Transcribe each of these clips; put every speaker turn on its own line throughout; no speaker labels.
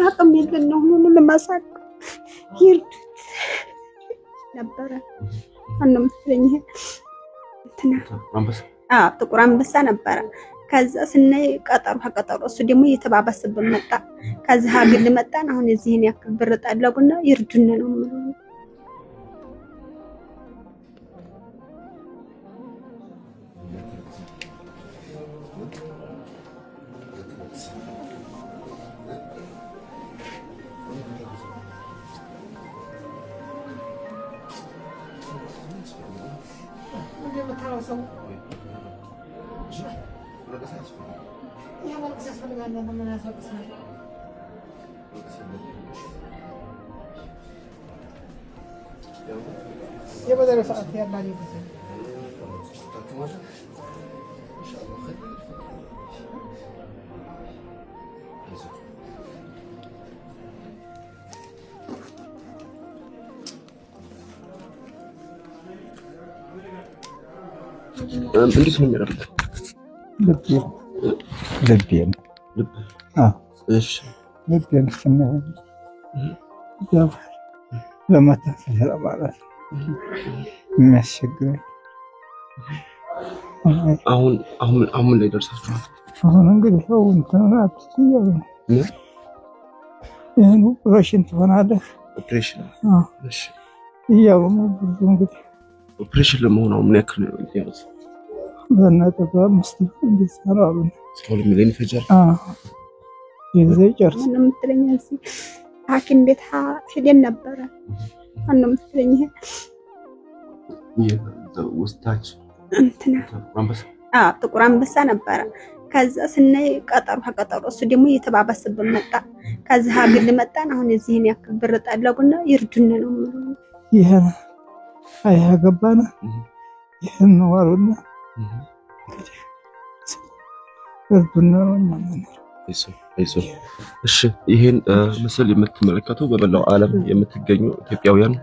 አቅም የለን ነው ሁሉንም ለማሳቅ ይርዱት ነበረ። አንተም ስለኝ እንትና ጥቁር አንበሳ ነበረ። ከዛ ስናይ ቀጠሮ እሱ ደግሞ እየተባባሰብን መጣ። ከዛ ሀገር መጣን። አሁን እዚህን ያክል ብር ጠለቁና ይርዱን ነው የምለው።
يا بدر فقط يا مالي بس
እንዴት ነው የሚያደርጉት?
ልቤን
እሺ
ልቤን ስናየው ለመታፈል ለማለት የሚያስቸግረኝ
አሁን ላይ ደርሳችኋል?
አሁን እንግዲህ ሰው እንትን አትይያው ይሄን ኦፕሬሽን ትሆናለህ።
ኦፕሬሽን እሺ
ይያው ነው ብዙ እንግዲህ
ኦፕሬሽን ለመሆን ምን ያክል ነው ያሉት?
በእናትህ በ5 እንዲሰራሉ
2 ሚሊዮን ይፈጃል።
የዚህ ጨርስ
ምንም የምትለኝ እዚህ ሐኪም ቤት ሄደን ነበረ። ምንም የምትለኝ
ውስጣች
እንትና ጥቁር አንበሳ ነበረ። ከዛ ስናይ ቀጠሮ እሱ ደግሞ እየተባባሰብን መጣ። ከዛ ሀገር መጣን። አሁን እዚህን ያክል ብር ጠለቁና ይርዱን ነው የምለው።
ይሄን አያገባና ይሄን ነው አሉና
እሺ ይሄን ምስል የምትመለከቱ በመላው ዓለም የምትገኙ ኢትዮጵያውያን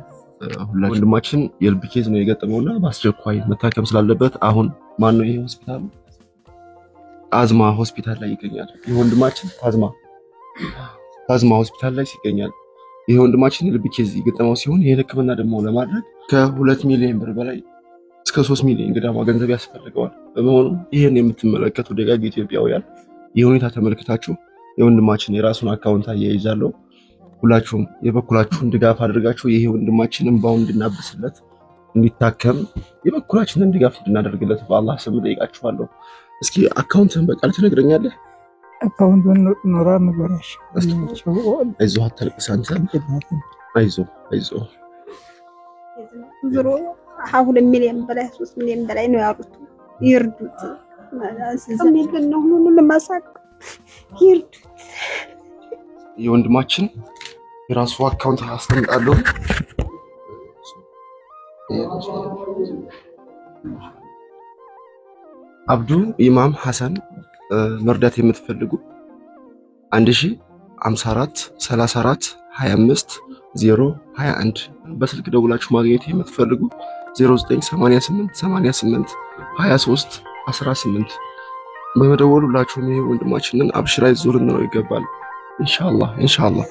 ሁላችን ወንድማችን የልብ ኬዝ ነው የገጠመውና በአስቸኳይ መታከም ስላለበት አሁን ማነው ይሄ ሆስፒታል አዝማ ሆስፒታል ላይ ይገኛል። ይሄ ወንድማችን ታዝማ ሆስፒታል ላይ ይገኛል። ይሄ ወንድማችን የልብ ኬዝ የገጠመው ሲሆን ይሄን ሕክምና ደግሞ ለማድረግ ከ2 ሚሊዮን ብር በላይ እስከ 3 ሚሊዮን ገደማ ገንዘብ ያስፈልገዋል። በመሆኑ ይሄን የምትመለከቱ ደጋግ ኢትዮጵያውያን የሁኔታ ተመልክታችሁ የወንድማችን የራሱን አካውንት አያይዛለሁ ሁላችሁም የበኩላችሁን ድጋፍ አድርጋችሁ ይሄ ወንድማችን እንባውን እንድናብስለት እንዲታከም የበኩላችንን ድጋፍ እንድናደርግለት በአላህ ስም ጠይቃችኋለሁ። እስኪ አካውንትን በቃል ትነግረኛለህ?
አካውንቱን ኖራ ነገርሽ
አይዞህ አታልቅስ አንተ አይዞህ
ዞሮ 2 ሚሊዮን በላይ 3 ሚሊዮን በላይ ነው ያሉት። ይርዱት ማለት ነው ሁሉንም ለማሳቅ ይርዱት።
የወንድማችን የራሱ አካውንት አስቀምጣለሁ። አብዱ ኢማም ሐሰን መርዳት የምትፈልጉ 1054 34 25 021 በስልክ ደውላችሁ ማግኘት የምትፈልጉ 0988 88 23 18 በመደወል ሁላችሁም ይሄ ወንድማችንን አብሽራ ይዞልን ነው ይገባል። ኢንሻአላህ